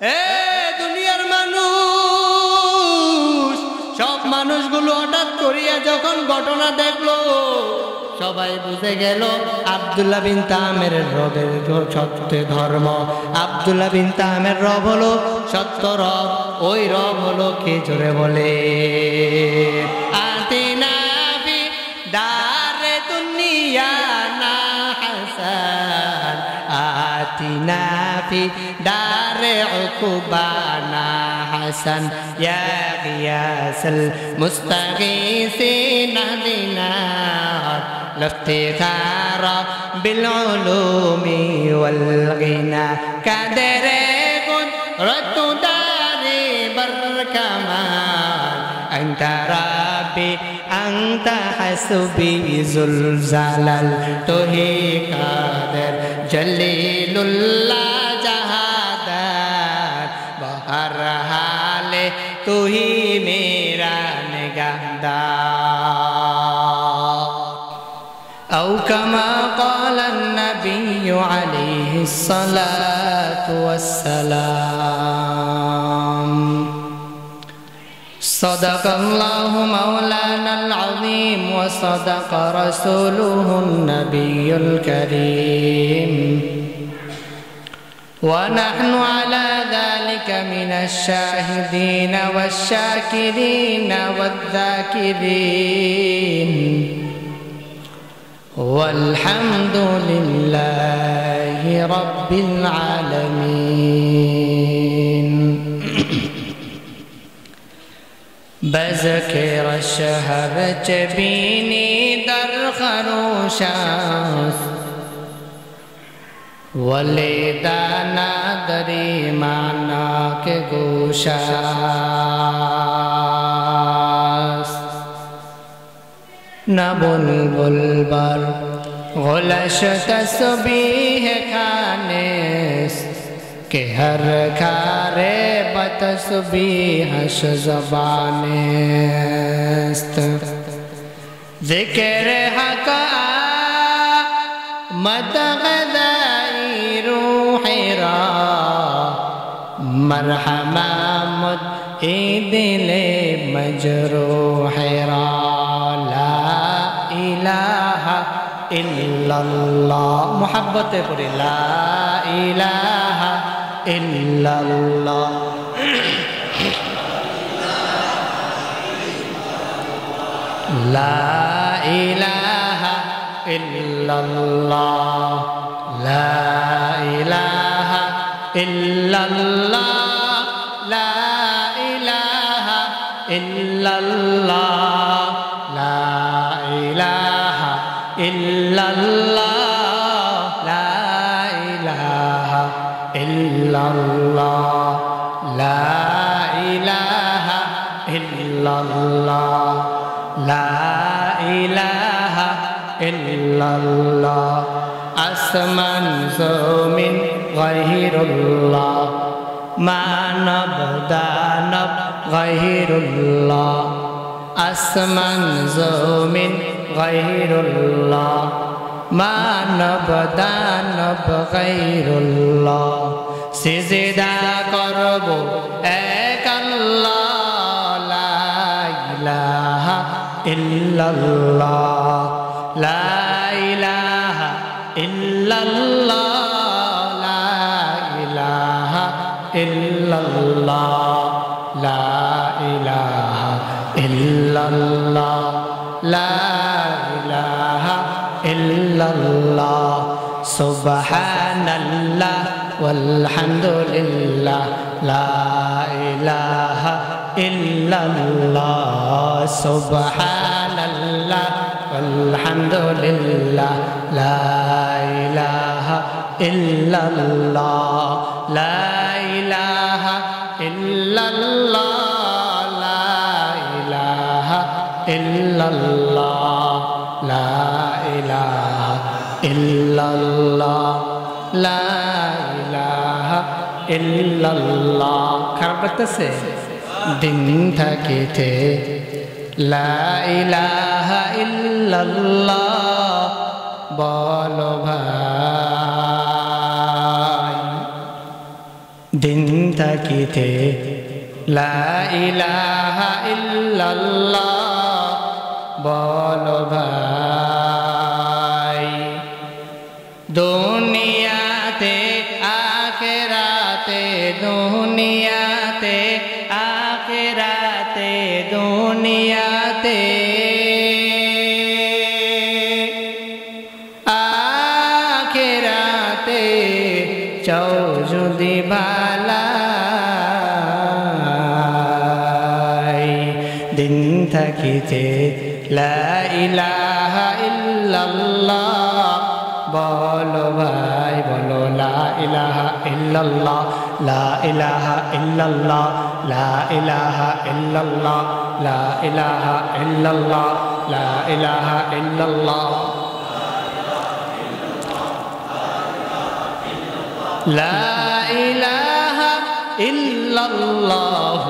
এ দুনিয়ার মানুষ, সব মানুষগুলো হঠাৎ করিয়া যখন ঘটনা দেখলো, সবাই বুঝে গেল আব্দুল্লাহ বিন তামের রবের সত্য ধর্ম। আব্দুল্লাহ বিন তামের রব হলো সত্য রব। ওই রব হলো কে? জোরে বলে আতিনা ফি দারে দুনিয়া না হাসান, আতিনা ফি দারে উকুবানা হাসান, ইয়া গিয়াসাল মুস্তাগীসিন আহদিনা الافتخار بالعلوم والغنى قدر قدرة داري بركمال أنت ربي أنت حسبي زلزال توهي قادر جليل الله جهادر بہر حال توهي میرا نگہدار أو كما قال النبي عليه الصلاة والسلام صدق الله مولانا العظيم وصدق رسوله النبي الكريم ونحن على ذلك من الشاهدين والشاكرين والذاكرين والحمد لله رب العالمين بذكر الشهر جبيني در خروشاس ولدا ندری معنا کے گوشاس نہ بلبل بر غلش تسبیح خانس کہ ہر کھارے بتسبیحش زبانست ذکر حق مد غذائی روح را مرحمہ مد دل مجروح را ইলাহা ইল্লাল্লাহ মুহাব্বতে পড়ি লা ইলাহা ইল্লাল্লাহ লা ইলাহা ইল্লাল্লাহ লা ইলাহা ইল্লাল্লাহ লা ইলাহা ইল্লাল্লাহ লা ইলাহা ইল্লাল্লাহ লা ইলাহা ইল্লাল্লাহ লা ইলাহা ইল্লাল্লাহ লা ইলাহা ইল্লাল্লাহ আসমান জমিন গায়রুল্লাহ মানব দানব গায়রুল্লাহ আসমান জমিন গায়রুল্লাহ মানব দানব গায়রুল্লাহ সিজদা করব এক আল্লাহ লা ইলাহা ইল্লাল্লাহ লা ইলাহা ইল্লাল্লাহ লা ইলাহা ইল্লাল্লাহ লা ইলাহা ইল্লাল্লাহ লা ইলাহা ইল্লাল্লাহ সুবহানাল্লাহ ওয়ালহামদুলিল্লাহ লা ইলাহা ইল্লাল্লাহ সুবহানাল্লাহ ওয়ালহামদুলিল্লাহ লা ইলাহা ইল্লাল্লাহ লা ইলাহা ইল্লাল্লাহ লা ইলাহা ইল্লাল্লাহ লা ইলাহা ইল্লাল্লাহ লা ইলাহা ইল্লাল্লাহ খারাপ লাগতেছে দিন থাকিতে লা ইলাহা ইল্লাল্লাহ বলো ভাই দিন থাকিতে লা ইলাহা ইল্লাল্লাহ বলো ভাই। দুনিয়াতে আখিরাতে দুনিয়াতে আখিরাতে দুনিয়াতে আখিরাতে চাও যদি ভালাই দিন থাকিতে লা ইলাহা ইল্লাল্লাহ বলো ভাই বলো লা ইলাহা ইল্লাল্লাহ লা ইলাহা ইল্লাল্লাহ লা ইলাহা ইল্লাল্লাহ লা ইলাহা ইল্লাল্লাহ লা ইলাহা ইল্লাল্লাহ লা ইলাহা ইল্লাল্লাহ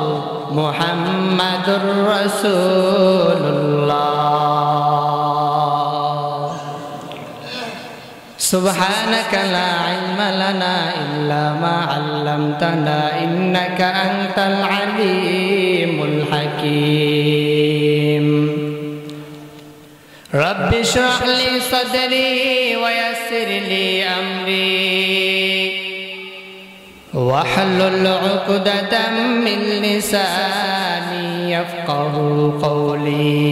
মুহাম্মাদুর রাসূলুল্লাহ। সুবহানাকা লা ইলমা লানা ইল্লা মা আল্লামতানা ইন্নাকা আনতাল আলিমুল হাকীম। রব্বি ইশরাহ লি সাদরি ওয়া ইয়াসসির লি আমরি واحلل عقدة من لساني يفقهوا قولي।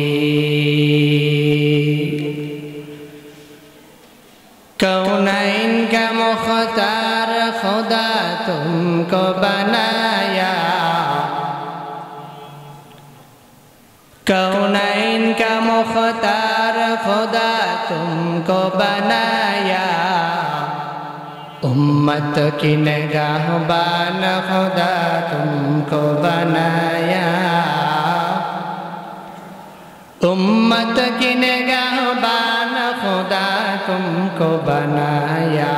कौनैन का मुख्तार खुदा तुमको बनाया, कौनैन का मुख्तार खुदा तुमको बनाया, उम्मत की निगाहबान खुदा तुमको बनाया, उम्मत की निगाहबान खुदा तुमको बनाया।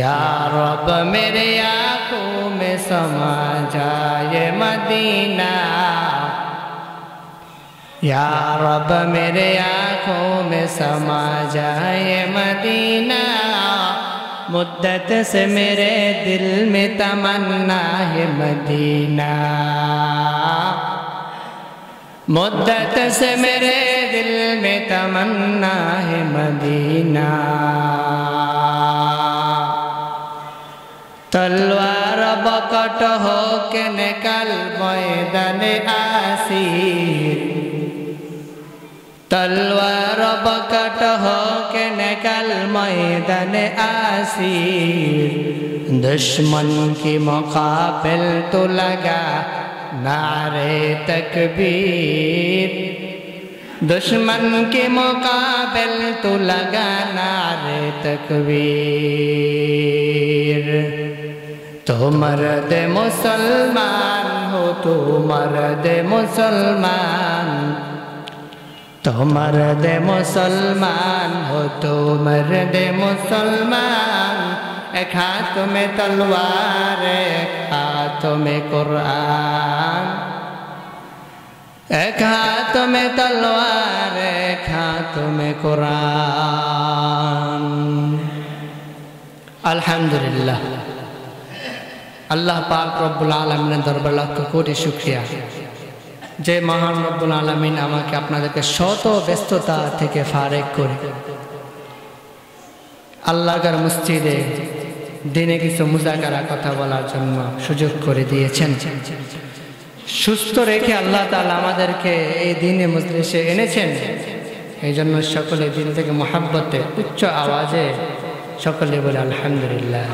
या रब मेरे आँखों में समा जाए मदीना, या रब मेरे आँखों में समा जाए मदीना। मुद्दत से मेरे दिल में तमन्ना है मदीना, मुद्दत से मेरे दिल में तमन्ना है मदीना। तलवार बकट हो के निकल मैदान आसीर, तलवार बकट हो के निकल मैदान आसीर। दुश्मन की मुकाबिल तो लगा नारे तकबीर, दुश्मन के मुकाबिल तो लगा नारे तकबीर। तो मर्द मुसलमान हो, तो मर्द मुसलमान, तो मर्द मुसलमान हो, तो मर्द मुसलमान। एक हाथ में तलवार एक हाथ में कुरान, एक हाथ में तलवार एक हाथ में कुरान। अल्हम्दुलिल्लाह, अल्लाह पाक रब्बुल आलमीन दरबार लाख कोटी शुक्रिया যে মহান রব্বুল আলামিন আমাকে আপনাদেরকে শত ব্যস্ততা থেকে ফারেক করে আল্লাহর মসজিদে দিনে কিছু মুজাকারা কথা বলার জন্য সুযোগ করে দিয়েছেন। সুস্থ রেখে আল্লাহ তাআলা আমাদেরকে এই দিনে মজলিসে এনেছেন। এই জন্য সকলে দিন থেকে মহব্বতে উচ্চ আওয়াজে সকলে বলে আলহামদুলিল্লাহ।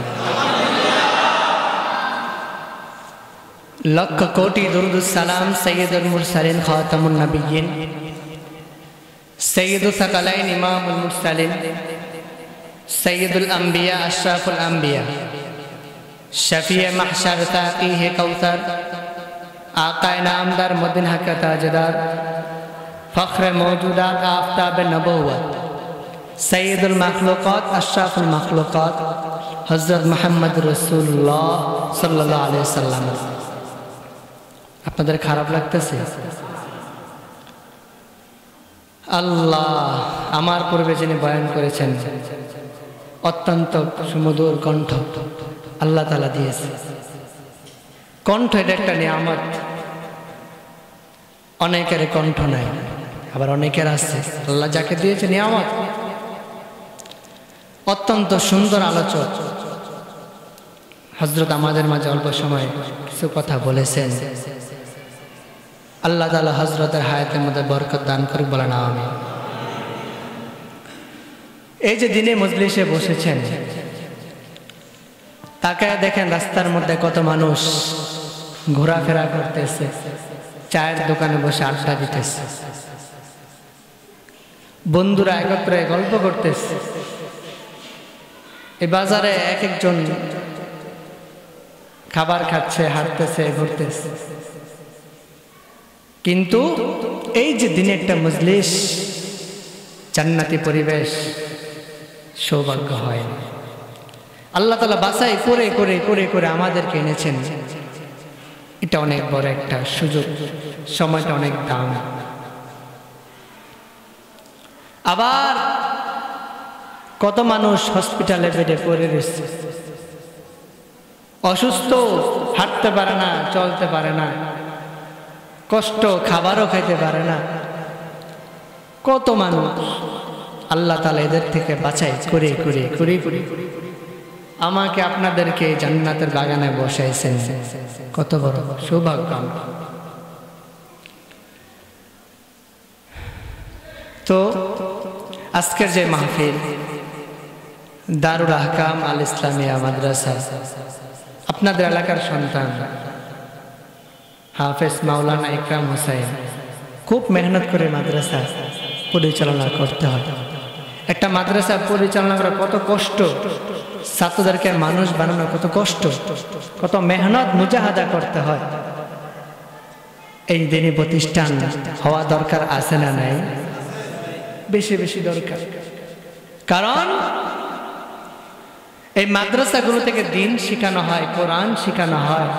लख कोटि दुरूद सलाम सैयदुल मुरसलीन खातमुन नबिय्यीन सैयदुल सकलैन इमामुल मुरसलीन सैयदुल अंबिया अशरफुल अंबिया शफीए महशर ताक़ीह कौसर आका नामदार मुद्दिन हक ताजदार फ़ख्र मौजूदात आफ़ताब नबुव्वत सैयदुल मखलूक़ात अशरफुल मखलूक़ात हज़रत मुहम्मद रसूलुल्लाह सल्लल्लाहु अलैहि वसल्लम। আপনাদের খারাপ লাগতেছে? আল্লাহ আমার পূর্বে যিনি বয়ান করেছেন অত্যন্ত সুমধুর কণ্ঠ আল্লাহ তাআলা দিয়েছে। কণ্ঠ এটা একটা নিয়ামত। অনেকের কণ্ঠ নাই, আবার অনেকের আছে। আল্লাহ যাকে দিয়েছে নিয়ামত। অত্যন্ত সুন্দর আলোচক হযরত আমাদের মাঝে অল্প সময় কিছু কথা বলেছেন। আল্লাহ তাআলা হযরতের হায়াতের মধ্যে বরকত দান করুক, বলেন আমিন। এই যে দিনে মজলিসে বসেছেন, তাকায় দেখেন রাস্তার মধ্যে কত মানুষ ঘোরাফেরা করতেছে, চায়ের দোকানে বসে আড্ডা দিতেছে, বন্ধুরা একত্রে গল্প করতেছে। এই বাজারে এক একজন খাবার খাচ্ছে, হাঁটতেছে, ঘুরতেছে। কিন্তু এই যে দিনে একটা মজলিস, জান্নাতি পরিবেশ, সৌভাগ্য হয় না। আল্লাহ তাআলা বাছাই করে করে করে করে আমাদেরকে এনেছেন। এটা অনেক বড় একটা সুযোগ, সময়টা অনেক দাম। আবার কত মানুষ হসপিটালে বেডে পড়ে রয়েছে, অসুস্থ, হাঁটতে পারে না, চলতে পারে না, কষ্ট, খাবারও খাইতে পারে না। কত মানুষ আল্লাহ তাআলা এদের থেকে বাছাই করে করে করে করে আমাকে আপনাদেরকে জান্নাতের বাগানে বসাইছেন। কত বড় সৌভাগ্য। তো আজকের যে মাহফিল, দারুল আহকাম আল ইসলামিয়া মাদ্রাসা, আপনাদের এলাকার সন্তান হাফেজ মাওলানা ইকরাম হোসেন খুব মেহনত করে মাদ্রাসা পরিচালনা করতে হয়। একটা মাদ্রাসা পরিচালনা করা কত কষ্ট, ছাত্রদেরকে মানুষ বানানো কত কষ্ট, কত মেহনত মুজাহাদা করতে হয়। এই দিনই প্রতিষ্ঠান হওয়া দরকার আছে না নাই? বেশি বেশি দরকার। কারণ এই মাদ্রাসাগুলো থেকে দিন শেখানো হয়, কোরআন শেখানো হয়।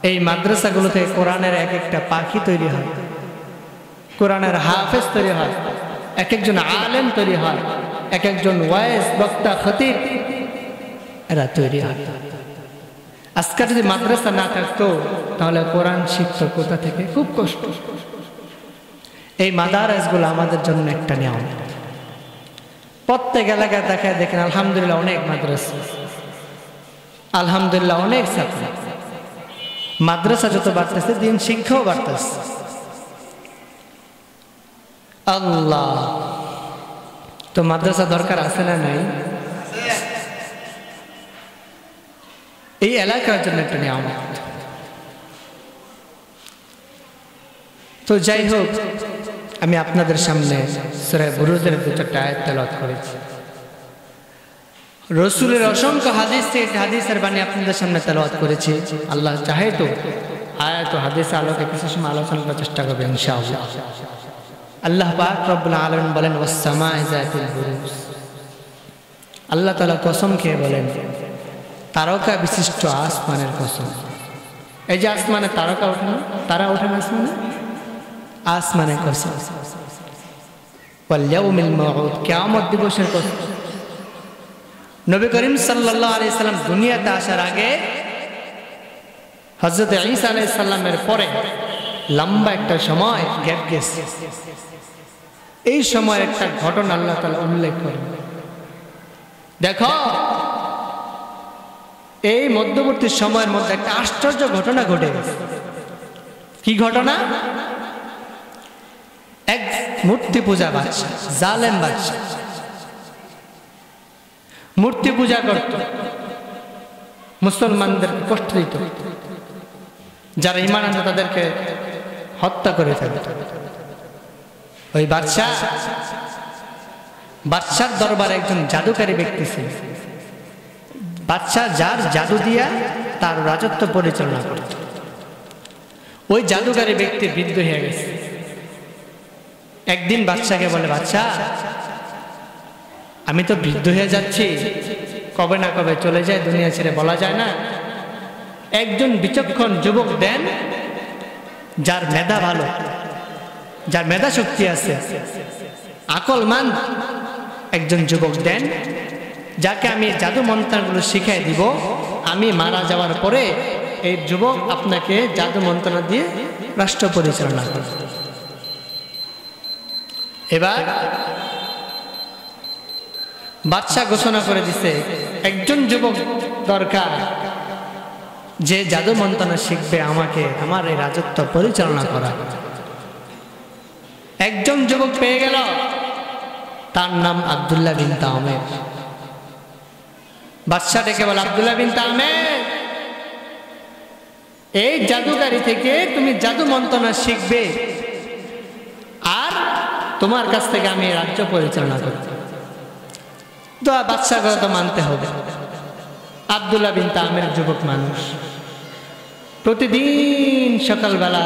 এই মাদ্রাসাগুলো থেকে কোরআনের এক একটা পাখি তৈরি হয়, কোরআনের হাফেজ তৈরি হয়, এক একজন আলেম তৈরি হয়, এক একজন ওয়াইজ বক্তা খতিব এরা তৈরি হয়। আজকে যদি মাদ্রাসা না থাকতো তাহলে কোরআন শিখতো কোথা থেকে? খুব কষ্ট। এই মাদারসগুলো আমাদের জন্য একটা নিয়ামত। প্রত্যেক এলাকায় দেখায় দেখেন আলহামদুলিল্লাহ অনেক মাদ্রাসা, আলহামদুলিল্লাহ অনেক ছাত্র। মাদ্রাসা যত বাড়তেছে দিন শিক্ষাও বাড়তেছে। আল্লাহ, তো মাদ্রাসা দরকার আছে না নাই? এই এলাকার জন্য একটা নিয়ামত। তো যাই হোক, আমি আপনাদের সামনে সূরা বুরুজের 2টা আয়াত তেলাওয়াত করেছি। রাসূলের অসংখ্য হাদিস থেকে হাদিসের বাণী আপনাদের সামনে তেলাওয়াত করেছি। আল্লাহ চাহে তো আয়াত ও হাদিসের আলোকে কিছু সময় আলোচনা করার চেষ্টা করবে ইনশাআল্লাহ। আল্লাহ পাক রব্বুল আলামিন বলেন ওয়াস সামা'i যাতিল বুরুজ। আল্লাহ তাআলা কসম খেয়ে বলেন তারকা বিশিষ্ট আসমানের কসম। এই যে আসমানে তারকা ওঠে না, তারা ওঠে না আসমানে, আসমানের কসম। ওয়াল ইয়াউমিল মাউউদ, কিয়ামত দিবসের কসম। নবী করিম সাল্লাল্লাহু আলাইহি সাল্লাম দুনিয়াতে আসার আগে হযরত ঈসা আলাইহিস সালামের পরে লম্বা একটা সময় গ্যাপ গেছে। এই সময়ের একটা ঘটনা আল্লাহ তাআলা উল্লেখ করেন। দেখো, এই মধ্যবর্তী সময়ের মধ্যে একটা আশ্চর্য ঘটনা ঘটে গেছে। কি ঘটনা? এক মূর্তি পূজা বাদশা, জালেম বাদশা, মূর্তি পূজা করত, মুসলমানদের কষ্ট দিত, যারা ঈমান আনতো তাদেরকে হত্যা করে ফেলত। ওই বাদশার দরবারে একজন জাদুকারী ব্যক্তি ছিল। বাদশা যার জাদু দিয়া তার রাজত্ব পরিচালনা করত। ওই জাদুকারী ব্যক্তি বৃদ্ধ হয়ে গেছে। একদিন বাদশাকে বলে, বাদশা আমি তো বৃদ্ধ হয়ে যাচ্ছি, কবে না কবে চলে যায়, দুনিয়া ছেড়ে, বলা যায় না। একজন বিচক্ষণ যুবক দেন, যার মেধা ভালো, যার মেধা শক্তি আছে, আকলমান একজন যুবক দেন, যাকে আমি জাদু মন্ত্রগুলো শিখাই দিব, আমি মারা যাওয়ার পরে এই যুবক আপনাকে জাদু মন্ত্র দিয়ে রাষ্ট্র পরিচালনা করবে। এবার বাদশা ঘোষণা করে দিছে একজন যুবক দরকার যে জাদু মন্ত্র শিখবে আমাকে আমার এই রাজত্ব পরিচালনা করা। একজন যুবক পেয়ে গেল, তার নাম আব্দুল্লাহ বিন তামের। বাদশা ডেকে বলে, আব্দুল্লাহ বিন তামের, এই জাদুকারী থেকে তুমি জাদু মন্ত্র শিখবে আর তোমার কাছ থেকে আমি রাজ্য পরিচালনা করব। তো বাদশার কথা তো মানতে হবে। আব্দুল্লাহ বিন তামের যুবক মানুষ, প্রতিদিন সকালবেলা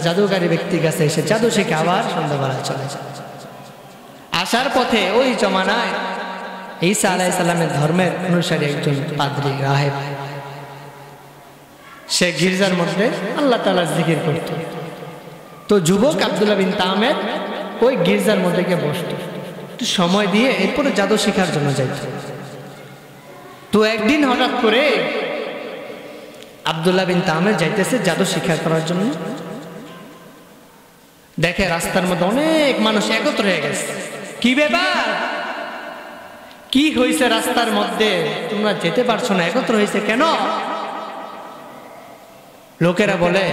জাদুকারী ব্যক্তির কাছে এসে জাদু শিখে আবার সন্ধ্যাবেলা চলে যায়। আসার পথে ওই জমানায় ঈসা আলাইহিস সালামের ধর্মের অনুসারী একজন পাদ্রী রাহেব, সে গির্জার মধ্যে আল্লাহ তাআলার জিকির করত। তো যুবক আব্দুল্লাহ বিন তামের ওই গির্জার মধ্যে গিয়ে বসত, একটু সময় দিয়ে এরপরে জাদু শেখার জন্য যাইত। তো একদিন হঠাৎ করে আব্দুল্লাহ বিন তামের যাইতেছে জাদু শিক্ষা করার জন্য, দেখে রাস্তার মধ্যে অনেক মানুষ একত্র হয়ে গেছে। কি ব্যাপার, কি হয়েছে রাস্তার মধ্যে, তোমরা যেতে পারছো না, একত্র হয়েছে কেন? লোকেরা বলে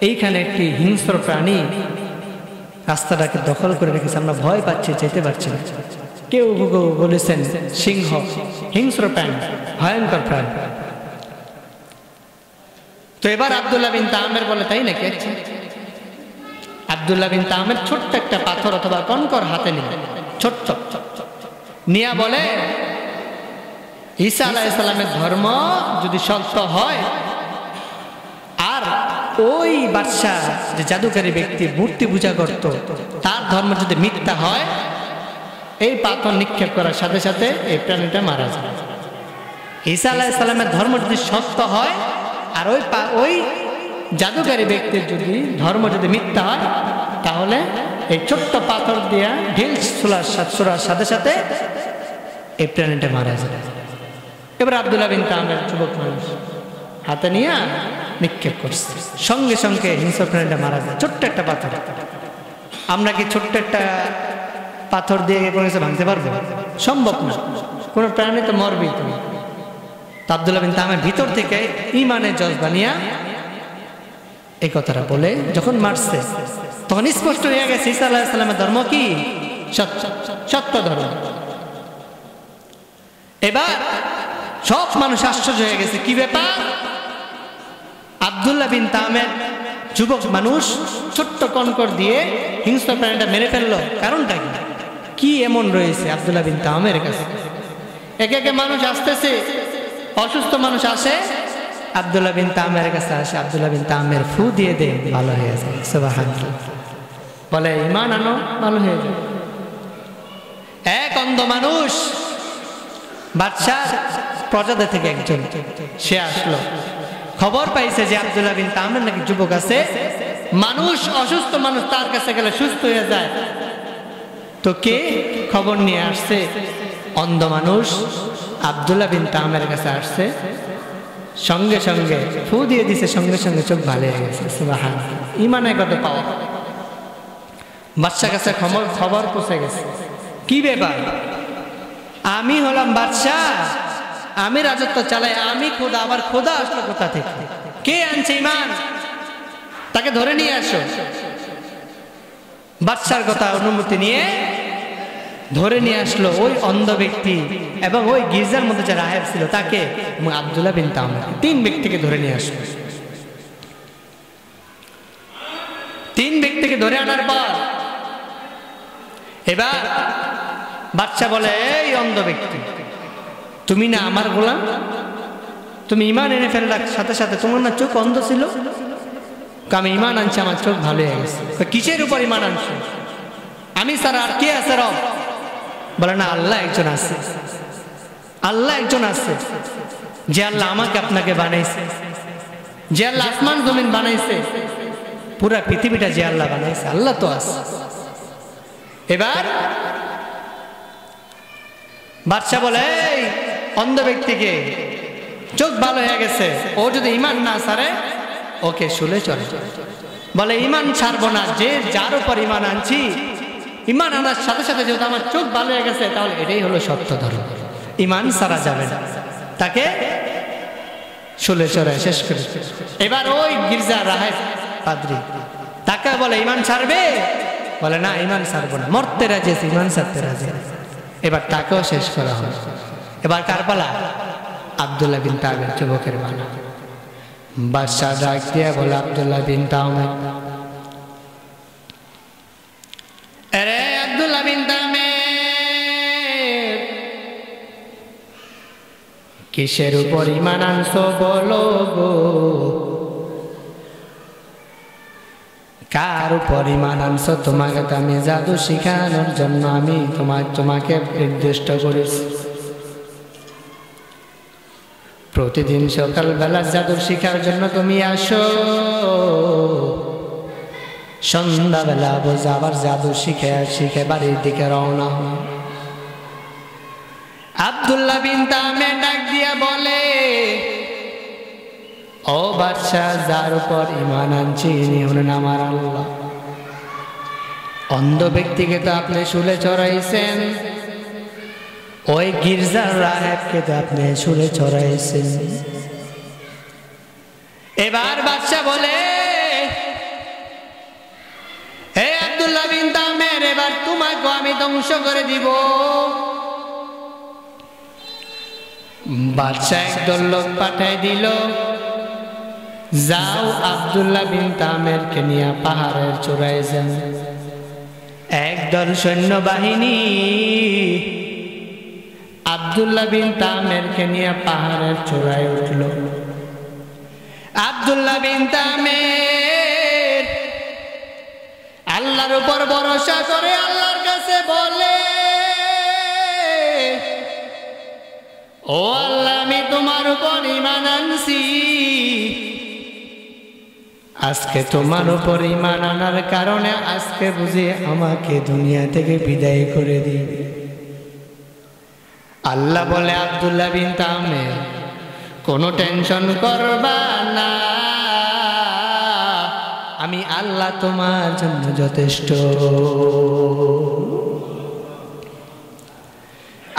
এইখানে একটি হিংস্র প্রাণী রাস্তাটাকে দখল করে রেখেছে, আমরা ভয় পাচ্ছি, যেতে পারছি না। কেউ বলেছেন সিংহ, হিংস্র প্রাণী, ভয়ঙ্কর প্রাণী। তো এবার আব্দুল্লাহ বিন তামের বলে, তাই নাকি? আব্দুল্লাহ বিন তামের ছোট্ট একটা পাথর অথবা কনকর হাতে নিল, ছোট্ট নিয়া বলে, ঈসা আলাইহিস সালামের ধর্ম যদি সত্য হয় আর ওই বাদশা যে জাদুকারী ব্যক্তি মূর্তি পূজা করত তার ধর্ম যদি মিথ্যা হয়, এই পাথর নিক্ষেপ করার সাথে সাথে এই প্রাণীটা মারা যায়। ঈসা আলাইহিস সালামের ধর্ম যদি সত্য হয় আর ওই জাদুকারী ব্যক্তির যদি ধর্ম যদি মিথ্যা হয়, তাহলে এই ছোট্ট পাথর দিয়া ঢিল ছোড়ার সাথে সাথে এই প্রাণীটা মারা যায়। এবার আব্দুল্লাহ বিন তামের যুবক মানুষ হাতে নিয়ে নিক্ষেপ করছে, সঙ্গে সঙ্গে হিংস্র প্রাণীটা মারা যায়। ছোট্ট একটা পাথর, আমরা কি ছোট্ট একটা পাথর দিয়ে কোনো কিছু ভাঙতে পারবো? সম্ভব না, কোনো প্রাণী তো মরবেই। তুমি আব্দুল্লাহ বিন তামের ভিতর থেকে ঈমানের জজবা নিয়া এই কথাটা বলে যখন মারছে, তখন স্পষ্ট হয়ে গেছে ঈসা আলাইহিস সালামের ধর্ম কি সত্য ধর্ম। এবার সব মানুষ আশ্চর্য হয়ে গেছে, কি ব্যাপার? আব্দুল্লাহ বিন তামের যুবক মানুষ ছোট্ট কনকর দিয়ে হিংস্র প্রাণীটা মেরে ফেললো, কারণটা কি? কি এমন রয়েছে আব্দুল্লাহ বিন তামের কাছে? একে একে মানুষ আসতেছে, অসুস্থ মানুষ আসে, আব্দুল্লাহ বিন তামের কাছে আসে, আব্দুল্লাহ বিন তামের ফু দিয়ে দে, ভালো হয়ে যায়। সুবহানাল্লাহ, বলে ঈমান আনো, ভালো হয়ে যায়। এক অন্ধ মানুষ বাদশার প্রজাদের থেকে একজন, সে আসলো, খবর পাইছে যে আব্দুল্লাহ বিন তামের নাকি যুবক আছে, মানুষ অসুস্থ মানুষ তার কাছে গেলে সুস্থ হয়ে যায়। তো কে খবর নিয়ে আসছে? অন্ধ মানুষ আব্দুল্লাহ বিন তামের কাছে আসছে, সঙ্গে সঙ্গে ফু দিয়ে দিছে, সঙ্গে সঙ্গে চোখ ভালো হয়ে গেছে। সুবহানাল্লাহ, ঈমানের কথা পাওয়া। বাদশার কাছে খবর পৌঁছে গেছে, কি ব্যাপার? আমি হলাম বাদশাহ, আমি রাজত্ব চালাই, আমি খোদা, আবার খোদা আসলো কোথা থেকে? কে আনছে ঈমান? তাকে ধরে নিয়ে আসো। বাদশার কথা অনুমতি নিয়ে ধরে নিয়ে আসলো ওই অন্ধ ব্যক্তি এবং ওই গির্জার মধ্যে যে রাহেব ছিল তাকে, এবং আব্দুল্লাহ বিন তামের, তিন ব্যক্তিকে ধরে নিয়ে আসলো। তিন ব্যক্তিকে ধরে আনার পর এবার বাদশা বলে, এই অন্ধ ব্যক্তি, তুমি না আমার গোলাম, তুমি ঈমান এনে ফেলার সাথে সাথে তোমার না চোখ অন্ধ ছিল? আমি ঈমান আনছি, আমার চোখ ভালো হয়ে গেছে। কিসের উপর ঈমান আনছো? আমি ছাড়া আর কে আছে রব? বলে, না, আল্লাহ একজন আছে, আল্লাহ একজন আছে, যে আল্লাহ আমাকে আপনাকে বানাইছে, যে আল্লাহ আসমান জমিন বানাইছে, পুরা পৃথিবীটা যে আল্লাহ বানাইছে, আল্লাহ তো আছে। এবার বাদশা বলে এই অন্ধ ব্যক্তিকে চোখ ভালো হয়ে গেছে, ও যদি ঈমান না ছাড়ে ওকে শুলে চলে। বলে ঈমান ছাড়বো না, যে যার উপর ঈমান আনছি ঈমান আনার সাথে সাথে যেহেতু আমার চোখ ভালো হয়ে গেছে তাহলে এটাই হলো সত্য ধর্ম, ঈমান ছাড়া যাবে না। তাকে শুলে চড়ায় শেষ করে। এবার ওই গির্জা রাহেব পাদ্রী তাকে বলে ঈমান ছাড়বে? বলে না ঈমান ছাড়বো না, মরতে রাজি, ঈমান ছাড়তে রাজি। এবার তাকেও শেষ করা হয়। এবার কার পালা? আব্দুল্লাহ বিন তামের, যুবকের পালা। বাদশাহ ডাক দিয়ে বলে আব্দুল্লাহ বিন তামের, আরে আব্দুল্লাহ বিন তামের, কিসের উপর ঈমান আনছো বলো গো? কার উপর ঈমান আনছো? তোমাকে তো আমি জাদু শিখানোর জন্য আমি তোমাকে নির্দিষ্ট করেছি। প্রতিদিন সকালবেলা জাদু শিখার জন্য তুমি আসো, সন্ধ্যাবেলা আবার জাদু শিখে বাড়ির দিকে রওনা হয়। আব্দুল্লাহ বিন তামের ডাক দিয়া বলে, ও বাদশা, যার উপর ঈমান আনছি ইনি হলেন আমার আল্লাহ। অন্ধ ব্যক্তিকে তো আপনি শুলে চড়াইছেন, ওই গির্জার রাহেবকে তো আপনি শুলে চড়াইছেন। এবার বাদশা বলে, হে আব্দুল্লাহ বিন তামের, এবার তোমাকে আমি ধ্বংস করে দিব। বাদশা একদল লোক পাঠাই দিল, যাও আব্দুল্লাহ বিন তামেরকে নিয়ে পাহাড়ের চূড়ায় যান। একদল সৈন্যবাহিনী আব্দুল্লাহ বিন তামেরকে নিয়ে পাহাড়ের চূড়ায় উঠল। আব্দুল্লাহ বিন তামের আল্লাহর উপর ভরসা করে আল্লাহর কাছে বলে, ও আল্লাহ, আমি তোমার উপর ঈমান আনছি, আজকে তোমার উপর ঈমান আনার কারণে আজকে বুঝি আমাকে দুনিয়া থেকে বিদায় করে দিবে। আল্লাহ বলে, আব্দুল্লাহ বিন তামের, কোনো টেনশন করবা না, আমি আল্লাহ তোমার জন্য যথেষ্ট।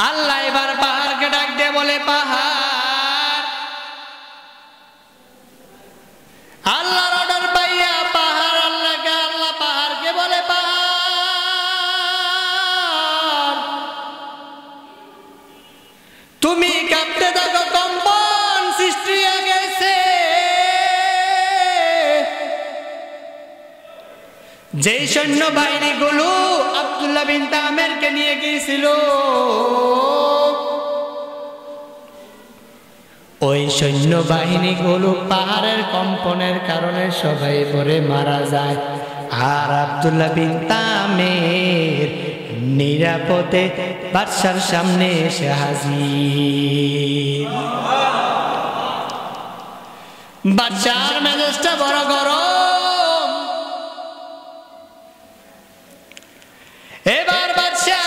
আল্লাহ এবার পাহাড়কে ডাক দিয়ে বলে, পাহাড়, আল্লাহর অর্ডার পাইয়া পাহাড় আল্লাহ পাহাড়কে বলে, পাহাড় তুমি কাঁপতে থাকো, কম্পন সৃষ্টি হয়ে গেছে। যেই সৈন্যবাহিনীগুলো আব্দুল্লাহ বিন তামেরকে নিয়ে গিয়েছিল, ওই সৈন্যবাহিনীগুলো পাহাড়ের কম্পনের কারণে সবাই পরে মারা যায়। আর আব্দুল্লাহ বিন তামের নিরাপদে বাদশার সামনে এসে হাজির। বাদশার মেজাজটা বড় গরম। এবার বাদশা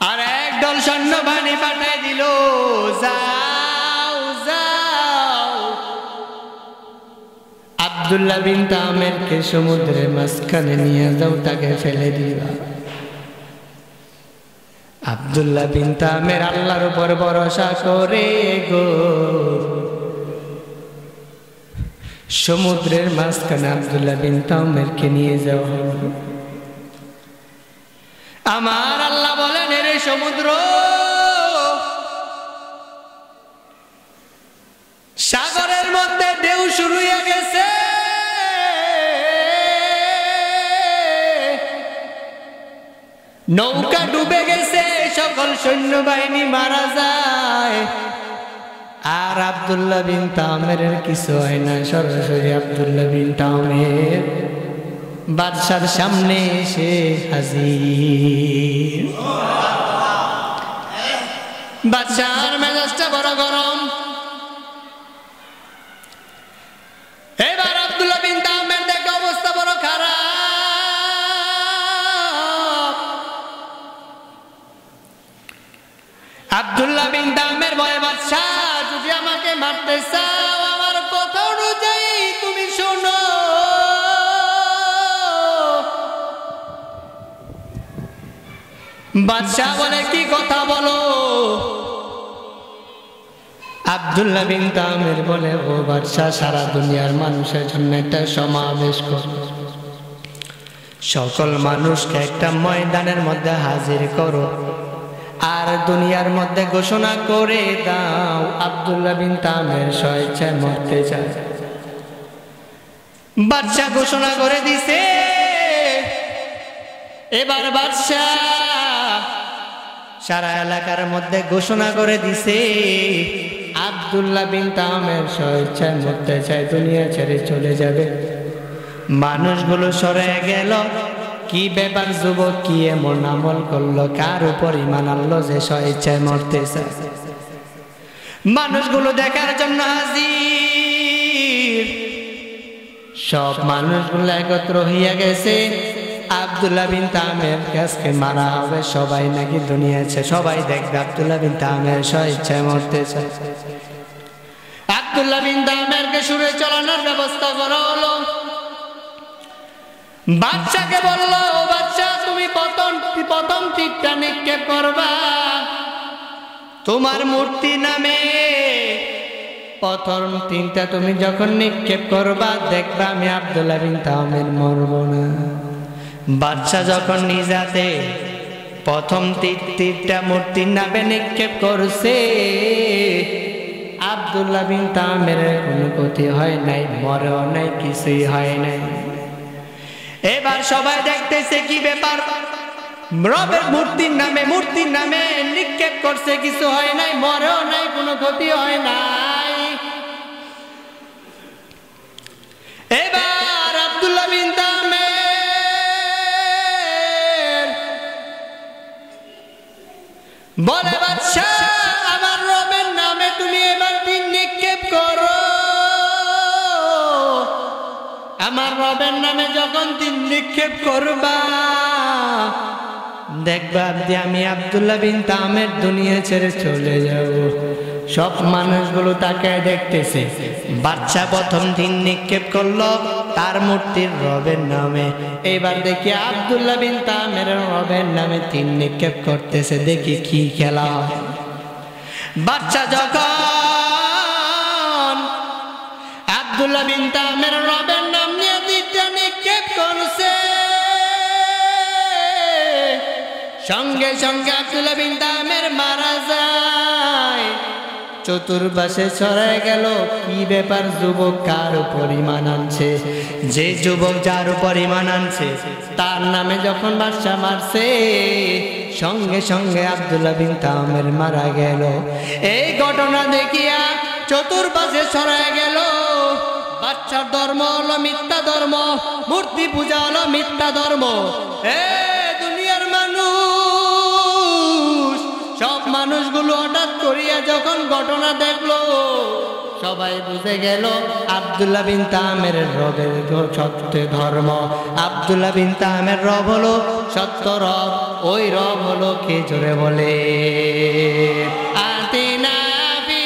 আর একদল সৈন্যবাহিনী পাঠাই দিল, যাও যাও আব্দুল্লাহ বিন তামেরকে সমুদ্রের মাঝখানে নিয়ে যাও, তাকে ফেলে দিবা। আব্দুল্লাহ বিন তামের আল্লাহর উপর ভরসা করে গো সমুদ্রের মাঝখানে আব্দুল্লাহ বিন তামেরকে নিয়ে যাওয়া হলো। আমার আল্লাহ বলেন, রে সমুদ্র, সাগরের মধ্যে ঢেউ শুরু হয়ে গেছে, নৌকা ডুবে গেছে, সকল সৈন্যবাহিনী মারা যায়। আর আব্দুল্লাহ বিন তামের কিছু হয় না, সরাসরি আব্দুল্লাহ বিন তামের বাদশার সামনে এসে হাজির। বাদশার মেজাজটা বড় গরম। এবার আব্দুল্লাহ বিন তামের দেখে অবস্থা বড় খারাপ। আব্দুল্লাহ বিন তামের ভয়ে বাদশা, যদি আমাকে মারতে চাও আমার কথা অনুযায়ী তুমি শোনো। বাদশা বলে কি কথা বলো? আব্দুল্লাহ বিন তামের বলে, ও বাদশা, সারা দুনিয়ার মানুষের জন্য একটা সমাবেশ করো, সকল মানুষকে একটা ময়দানের মধ্যে হাজির করো, আর দুনিয়ার মধ্যে ঘোষণা করে দাও আব্দুল্লাহ বিন তামের স্বেচ্ছায় মরতে চায়। বাদশা ঘোষণা করে দিছে। এবার বাদশা সারা এলাকার মধ্যে ঘোষণা করে দিছে আব্দুল্লাহ বিন তামের স্বেচ্ছায় মরতে চায়, দুনিয়া ছেড়ে চলে যাবে। মানুষগুলো সরে গেল। কি ব্যাপার যুবক, কি এমন আমল করলো, কার উপর ঈমান আনলো যে স্বেচ্ছায় মরতে চায়? মানুষগুলো দেখার জন্য হাজির। সব মানুষগুলো একত্র হইয়া গেছে। আব্দুল্লাহ বিন তামের কাছে মারা হবে, সবাই নাকি দুনিয়া আছে, সবাই দেখবে আব্দুল্লাহ বিন তামের স্বেচ্ছায় মরতে চায়। আব্দুল্লাহ বিন তামেরকে সুরে চলানোর ব্যবস্থা করা হলো। বাদশাকে বলল, ও বাদশা, তুমি প্রথম তীরটা নিক্ষেপ করবা তোমার মূর্তি নামে। প্রথম তীরটা তুমি যখন নিক্ষেপ করবা দেখবা আমি আব্দুল্লাহ বিন তামের মরব না। বাদশা যখন নিজাতে প্রথম তীরটা মূর্তির নামে নিক্ষেপ করছে, আব্দুল্লাহ বিন তামের কোনো ক্ষতি হয় নাই, মরেও নাই, কিছুই হয় নাই। এবার সবাই দেখতেছে কি ব্যাপার, রবের মূর্তির নামে নিক্ষেপ করছে, কিছু হয় নাই, মরেও নাই, কোনো ক্ষতি হয় নাই। এবার আব্দুল্লাহ বিন তামের বলে, বাদশা, আমার রবের নামে তুমি এবার তীর নিক্ষেপ করো। আমার রবের নামে যখন তীর নিক্ষেপ করবা দেখবা আমি আব্দুল্লাহ বিন তামের দুনিয়া ছেড়ে চলে যাব। সব মানুষগুলো তাকে দেখতেছে। বাদশা প্রথম তীর নিক্ষেপ করলো তার মূর্তির রবের নামে। এবার দেখি আব্দুল্লাহ বিন তামের রবের নামে তীর নিক্ষেপ করতেছে, দেখি কি খেলা হয়। বাদশা যখন আব্দুল্লাহ বিন তামের রবের নাম নিয়ে তীরটা নিক্ষেপ করছে, সঙ্গে সঙ্গে আব্দুল্লাহ বিন তামের মারা যায়। চতুর্পাশে ছড়ায় গেল, কি ব্যাপার, যুবক কার উপর ঈমান আনছে? যে যুবক যার উপর ঈমান আনছে তার নামে যখন বাদশা মারছে, সঙ্গে সঙ্গে আব্দুল্লাহ বিন তামের মারা গেল। এই ঘটনা দেখিয়া চতুর্পাশে ছড়ায় গেল, বাদশার ধর্ম হলো মিথ্যা ধর্ম, মূর্তি পূজা হলো মিথ্যা ধর্ম। দুনিয়ার মানুষ, সব মানুষগুলো হঠাৎ করিয়া যখন ঘটনা দেখলো, সবাই বুঝে গেল আব্দুল্লাহ বিন তামের রবের সত্য ধর্ম। আব্দুল্লাহ বিন তামের রব হলো সত্য রব। ওই রব হলো কে? জোরে বলে, আতিনা ফি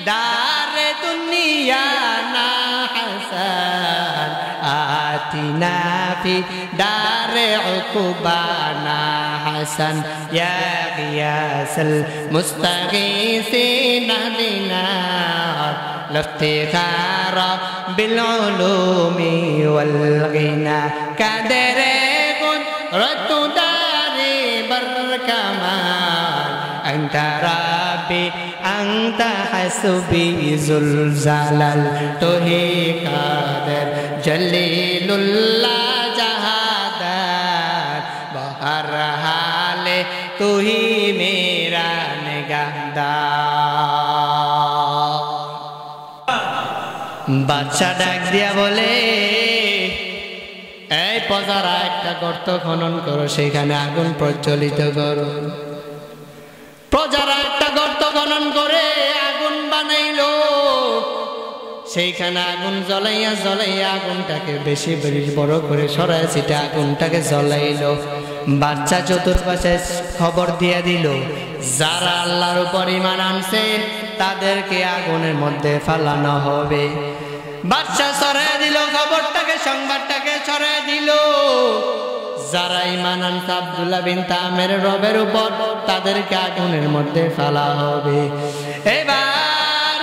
দারে দুনিয়া না হাসান, আতিনা ফি দারে উকুবানা হাসান, ইয়া গিয়াসাল মুস্তাগীসিনা দিনার লাফতিখারা বিল উলুমি ওয়াল গিনা, কাদরে কুদরতু দারি বারকামাল, আনতা রাব্বি আনতা হাসবি যুল জালাল, তুহি কাদের জলিলুল্লাহ জাহাদার, বহর হালে তুহি মেরা নিগাহদার। বাদশা ডাক দিয়া বলে, এই প্রজারা একটা গর্ত খনন করো, সেখানে আগুন প্রজ্বলিত করো। প্রজারা একটা গর্ত খনন করে আগুন বানাইলো, সেইখানে আগুন জ্বলাইয়া আগুনটাকে বেশি বড় করে সরাই সেটা আগুনটাকে জ্বলাইলো। বাচ্চা চতুর্পাশে খবর দিয়ে দিল, যারা আল্লাহর উপর ঈমান আনছে তাদেরকে আগুনের মধ্যে ফেলানো হবে। বাচ্চা ছড়ায় দিল খবরটাকে, সংবাদটাকে ছড়ায় দিল, যারা ঈমান আনছে আব্দুল্লাহ বিন তামের রবের উপর তাদেরকে আগুনের মধ্যে ফেলা হবে। এবার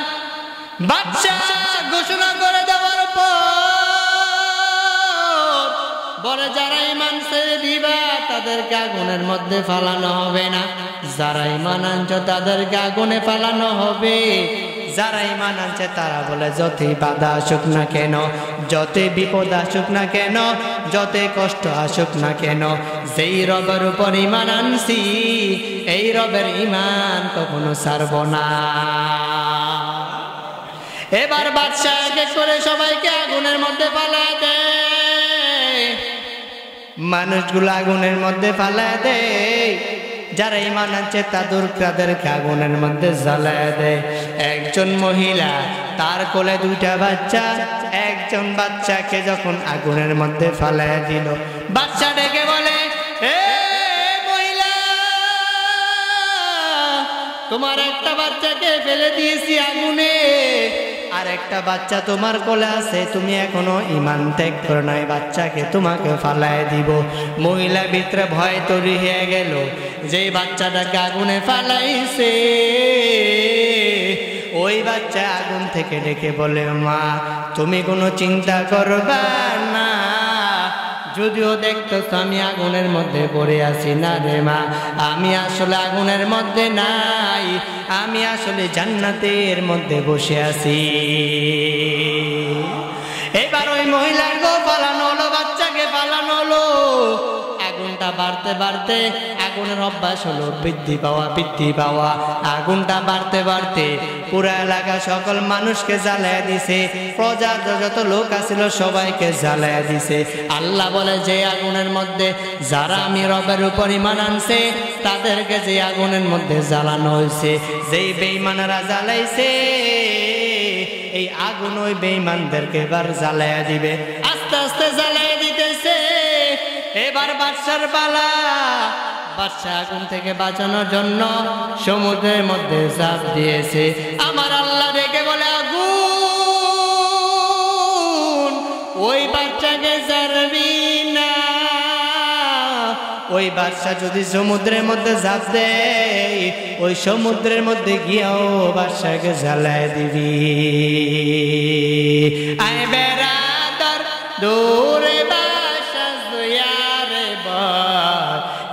বাচ্চা ঘোষণা করে দেওয়ার পর বলে, যারা ঈমান ছেড়ে দিবা তাদেরকে আগুনের মধ্যে ফেলানো হবে না, যারা ঈমান আনছে তাদেরকে আগুনে ফেলানো হবে। যারা ঈমান আনছে তারা বলে, যতই বাধা আসুক না কেন, যতই বিপদ আসুক না কেন, যতই কষ্ট আসুক না কেন, যেই রবের উপর ঈমান আনছি এই রবের ঈমান কখনো ছাড়ব না। এবার বাদশা এক এক করে সবাইকে আগুনের মধ্যে ফালায় দেয়, মানুষগুলো আগুনের মধ্যে ফালায় দেয়। যারা ঈমান আনছে তাদেরকে আগুনের মধ্যে জ্বালায় দেয়। একজন মহিলা তার কোলে দুইটা বাচ্চা, একজন বাচ্চাকে যখন আগুনের মধ্যে ফালায় দিল, বাচ্চা ডেকে বলে, এ মহিলা, তোমার একটা বাচ্চাকে ফেলে দিয়েছি আগুনে, আর একটা বাচ্চা তোমার কোলে আছে, তুমি এখনো ঈমান ত্যাগ করো নাই, বাচ্চাকে তোমাকে ফালায় দিব। মহিলা ভিতরে ভয় তৈরি হয়ে গেল, যেই বাচ্চাটাকে আগুনে ফালাইছে ওই বাচ্চা আগুন থেকে ডেকে বলে, মা তুমি কোনো চিন্তা করবা না, যদিও দেখতেছ আমি আগুনের মধ্যে পড়ে আছি, না রে মা, আমি আসলে আগুনের মধ্যে নাই, আমি আসলে জান্নাতের মধ্যে বসে আছি। এবার ওই মহিলার গো পালানো হলো, বাচ্চাকে পালানো হলো। আগুনটা বাড়তে বাড়তে আগুনের অভ্যাস হলো বৃদ্ধি পাওয়া। আগুনটা বাড়তে বাড়তে পুরা এলাকা সকল মানুষকে জ্বালায় দিছে, প্রজার যত লোক আছিল সবাইকে জ্বালায় দিছে। আল্লাহ বলে, যে আগুনের মধ্যে যারা আমি রবের উপর ঈমান আনছে তাদেরকে যে আগুনের মধ্যে জ্বালানো হয়েছে, যেই বেঈমানেরা জ্বালাইছে এই আগুন ওই বেঈমানদেরকে এবার জ্বালায়া দিবে। আস্তে আস্তে জ্বালায়া দিতেছে। এবার বাদশার পালা। বাদশা আগুন থেকে বাঁচানোর জন্য সমুদ্রের মধ্যে ঝাঁপ দিয়েছে। আমার আল্লাহ দেখে বলে, আগুন ওই বাচ্চাকে ছাড়বি না। ওই বাদশা যদি সমুদ্রের মধ্যে ঝাঁপ দেয়, ওই সমুদ্রের মধ্যে গিয়েও বাদশাকে জ্বালায় দিবি। আয় বেরাদার দূরে বাদশা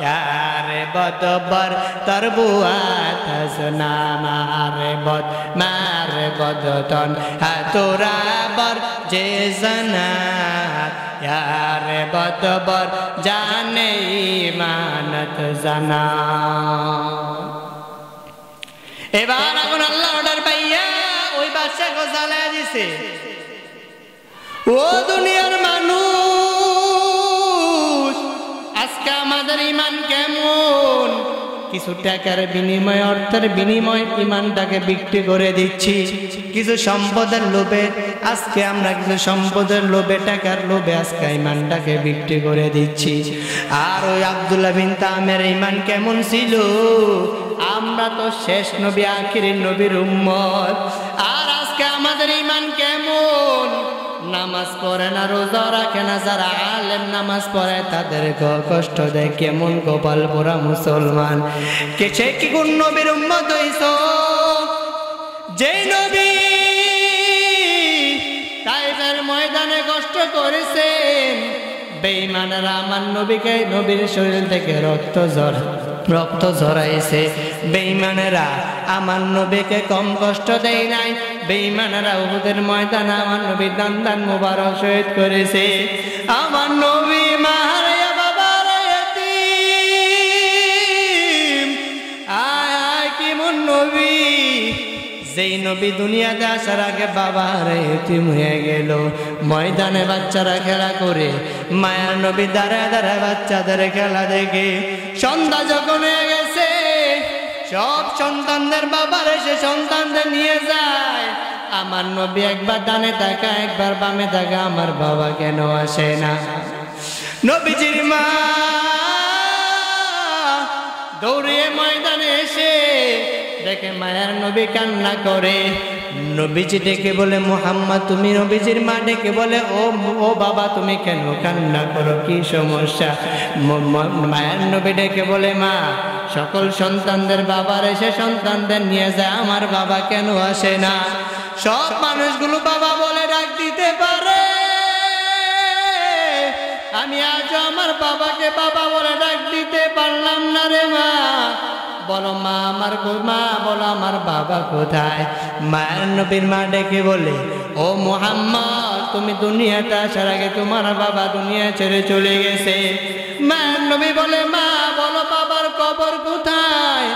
ইয়ারে বদবর তোর বুয়াত হাসনা মারে বদ মারে বদতন হাতুরা বর যে জানা ইয়ারে বদবর জানে ইমানত জানা। এবার এখন আল্লাহ অর্ডার পাইয়া ওই বাদশাকে জ্বালায় দিছে। ও দুনিয়ার মানুষ, আজকে আমাদের ঈমান কেমন? কিছু টাকার বিনিময়ে, অর্থের বিনিময়ে ঈমানটাকে বিক্রি করে দিচ্ছি। কিছু সম্পদের লোভে আজকে আমরা কিছু সম্পদের লোভে, টাকার লোভে আজকে ঈমানটাকে বিক্রি করে দিচ্ছি। আর ওই আব্দুল্লাহ বিন তামের ঈমান কেমন ছিল? আমরা তো শেষ নবী, আখিরের নবীর উম্মত। আর আজকে আমাদের ঈমান কেমন? নামাজ পড়ে না, রোজা রাখে না, যারা আলেম নামাজ পড়ে তাদের কষ্ট দেয়। কেমন গোপাল পোড়া মুসলমান। কে সে কি কোন নবীর উম্মত হইছ? যেই নবী তাইফের ময়দানে কষ্ট করেছেন, বেঈমানেরা আমার নবীকে, নবীর শরীর থেকে রক্ত ঝরাইছে। বেঈমানেরা আমার নবীকে কম কষ্ট দেয় নাই। বেঈমানেরা উহুদের ময়দানে আমার নবীর দান মুবারক শহীদ করেছে। আমার নবী মারিয়া বাবার ইতিম, আয় কি মন নবী, যেই নবী দুনিয়াতে আসার আগে বাবার ইতিম হয়ে গেল। ময়দানে বাচ্চারা খেলা করে, মায়ের নবী দাঁড়ায় দাঁড়ায় বাচ্চাদের খেলা দেখে। সন্ধ্যা যখন হয়ে গেছে, সব সন্তানদের বাবার এসে সন্তানদের নিয়ে যায়। আমার নবী একবার ডানে তাকা, একবার বামে তাকা, আমার বাবা কেন আসে না? নবীজির মা দৌড়িয়ে ময়দানে এসে দেখে মায়ার নবী কান্না করে। নবীজি ডেকে বলে, মুহাম্মদ তুমি? নবীজির মা ডেকে বলে, ও বাবা তুমি কেন কান্না করো, কি সমস্যা? মায়ার নবী ডেকে বলে, মা সকল সন্তানদের বাবার এসে সন্তানদের নিয়ে যায়, আমার বাবা কেন আসে না? সব মানুষগুলো বাবা বলে ডাক দিতে পারে, আমি আজ আমার বাবাকে বাবা বলে ডাক দিতে পারলাম না রে মা। বলো মা আমার মা বলো আমার বাবা কোথায়? মায়ের নবীর মা ডেকে বলে, ও মুহাম্মদ তুমি দুনিয়াতে আসার আগে তোমার বাবা দুনিয়া ছেড়ে চলে গেছে। মায়ের নবী বলে, মা বলো বাবার কবর কোথায়?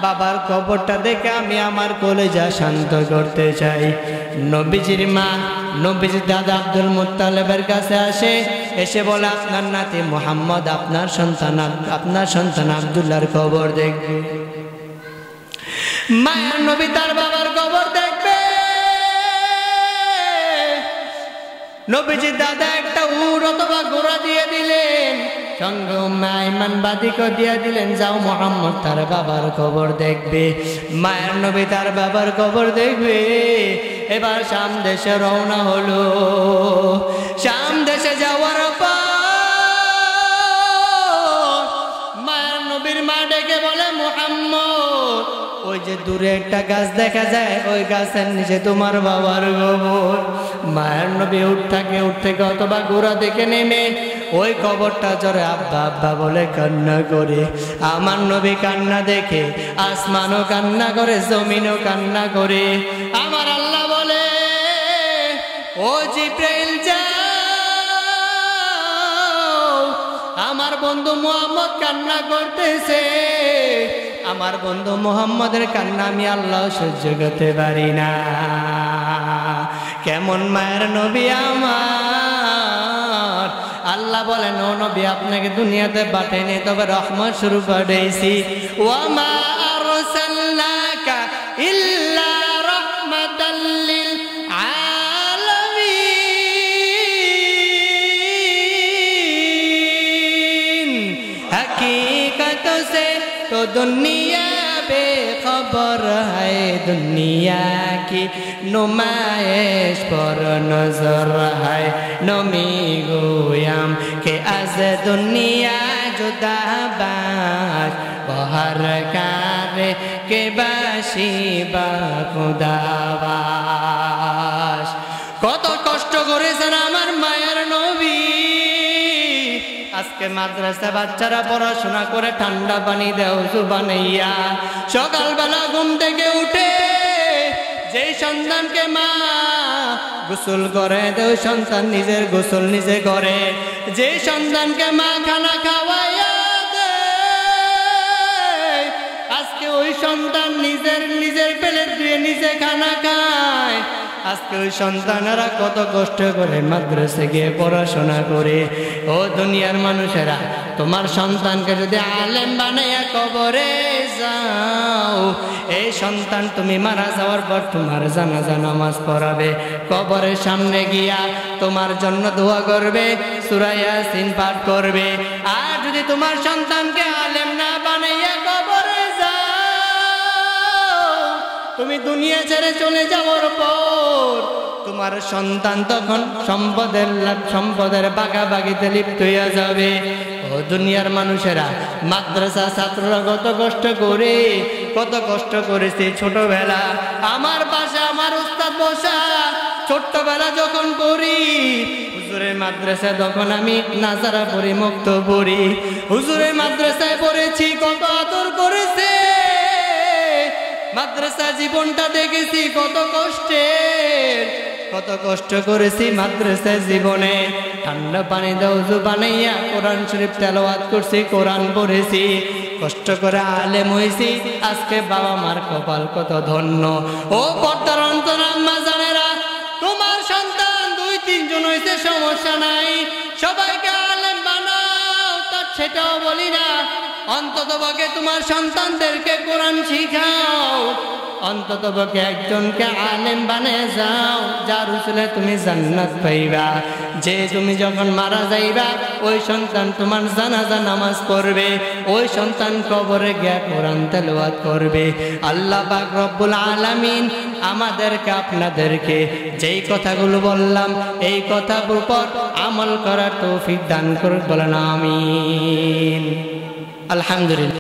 বাবার কবরটা দেখে আমি আমার কলেজা শান্ত করতে চাই। নবীজির মা নবীজির দাদা আব্দুল মুত্তালিবের কাছে আসে, এসে বলে, আপনার নাতি মুহাম্মদ আপনার সন্তান আব্দুল্লাহর কবর দেখবে। মায়ের নবী তার বাবার কবর দেখবে। নবীজির দাদা একটা উট অথবা ঘোড়া দিয়ে দিলেন, সঙ্গে আইমান বাদিকে দিয়ে দিলেন, যাও মুহাম্মদ তার বাবার কবর দেখবে। মায়ের নবী তার বাবার কবর দেখবে। এবার শাম দেশে রওনা হলো। শাম দেশে যাওয়ার পর মায়ের নবীর মা ডেকে বলে, মুহাম্মদ ওই যে দূরে একটা গাছ দেখা যায়, ওই গাছের নিচে তোমার বাবার কবর। মায়ের নবী উঠ থেকে অথবা ঘোড়া দেখে নেমে ওই কবরটা জোরে আব্বা আব্বা বলে কান্না করে। আমার নবী কান্না দেখে আসমানও কান্না করে, জমিনও কান্না করে। আমার আল্লাহ বলে, ও জিব্রাইল যাও, আমার বন্ধু মুহাম্মদ কান্না করতেছে। আমার বন্ধু মুহাম্মদের কান্না আমি আল্লাহ সহ্য করতে পারি না। কেমন মায়ের নবী আমার! আল্লাহ বলেন, ও নবী আপনাকে দুনিয়াতে পাঠাইনি, তবে রহমত স্বরূপ পাঠাইছি। ওয়া মা আরসালনাকা ইল্লা রাহমাতাল লিল আলামিন। हकीकत से तो दुनिया बेखबर है, दुनिया की नुमाइश पर नजर है। नमी गोयाम के आज दुनिया जुदा बाज बहर कारे के बाशी बा खुदाबाश। কত কষ্ট করেছেন আমার মায়ের নবী। আজকে মাদ্রাসা বাচ্চারা পড়াশোনা করে ঠান্ডা পানি দেও বানাইয়া, সকালবেলা ঘুম থেকে উঠে যেই সন্তানকে মা গোসল করে দেও, সন্তান নিজের গোসল নিজে করে। যেই সন্তানকে মা খানা খাওয়াইয়া দেয়, আজকে ওই সন্তান নিজের প্লেট দিয়ে নিজে খানা খায়। আজকে ওই সন্তানেরা কত কষ্ট করে মাদ্রাসা গিয়ে পড়াশোনা করে। ও দুনিয়ার মানুষেরা, তোমার সন্তানকে যদি আলেম বানাইয়া কবরে যাও, এই সন্তান তুমি মারা যাওয়ার পর তোমার জানাজা নামাজ পড়াবে, কবরের সামনে গিয়া তোমার জন্য দোয়া করবে, সূরা ইয়াসিন পাঠ করবে। আর যদি তোমার সন্তানকে আলেম না বানাইয়া কবরে যাও, তুমি দুনিয়া ছেড়ে চলে যাওয়ার পর তোমার সন্তান তখন সম্পদের বাগাবাগিতে লিপ্ত হইয়া যাবে। ও দুনিয়ার মানুষেরা, মাদ্রাসা ছাত্ররা কত কষ্ট করেছে ছোটবেলা। আমার পাশে আমার উস্তাদ বসা, ছোট্টবেলা যখন পড়ি হুজুরের মাদ্রাসায়, তখন আমি নাজারা পড়ি, মুক্ত পড়ি। হুজুরের মাদ্রাসায় পড়েছি, কত আদর করেছে। মাদ্রাসা জীবনটা দেখেছি কত কষ্ট করেছি মাদ্রাসা জীবনে। ঠান্ডা পানি দাও উযু বানাইয়া কোরআন শরীফ তেলাওয়াত করছি, কোরআন পড়েছি, কষ্ট করে আলেম হয়েছি। আজকে বাবা মার কপাল কত ধন্য। ও পর্দার অন্তরাল আম্মা জানেরা, তোমার সন্তান 2-3 জন হয়েছে, সমস্যা নাই, সবাইকে আলেম বানাও, তার সেটাও বলি না। অন্ততপক্ষে তোমার সন্তানদেরকে কোরআন শিখাও, অন্তত পক্ষে একজনকে আলেম বানিয়ে যাও, যার উসিলায় তুমি জান্নাত পাইবা। যে তুমি যখন মারা যাইবা ওই সন্তান তোমার জানাজা নামাজ পড়বে, ওই সন্তান কবরে গিয়ে কোরআন তেলাওয়াত করবে। আল্লাহ পাক রব্বুল আলামিন আমাদেরকে আপনাদেরকে যেই কথাগুলো বললাম এই কথার উপর আমল করার তৌফিক দান করুন, বলেন আমিন। আলহামদুলিল্লাহ।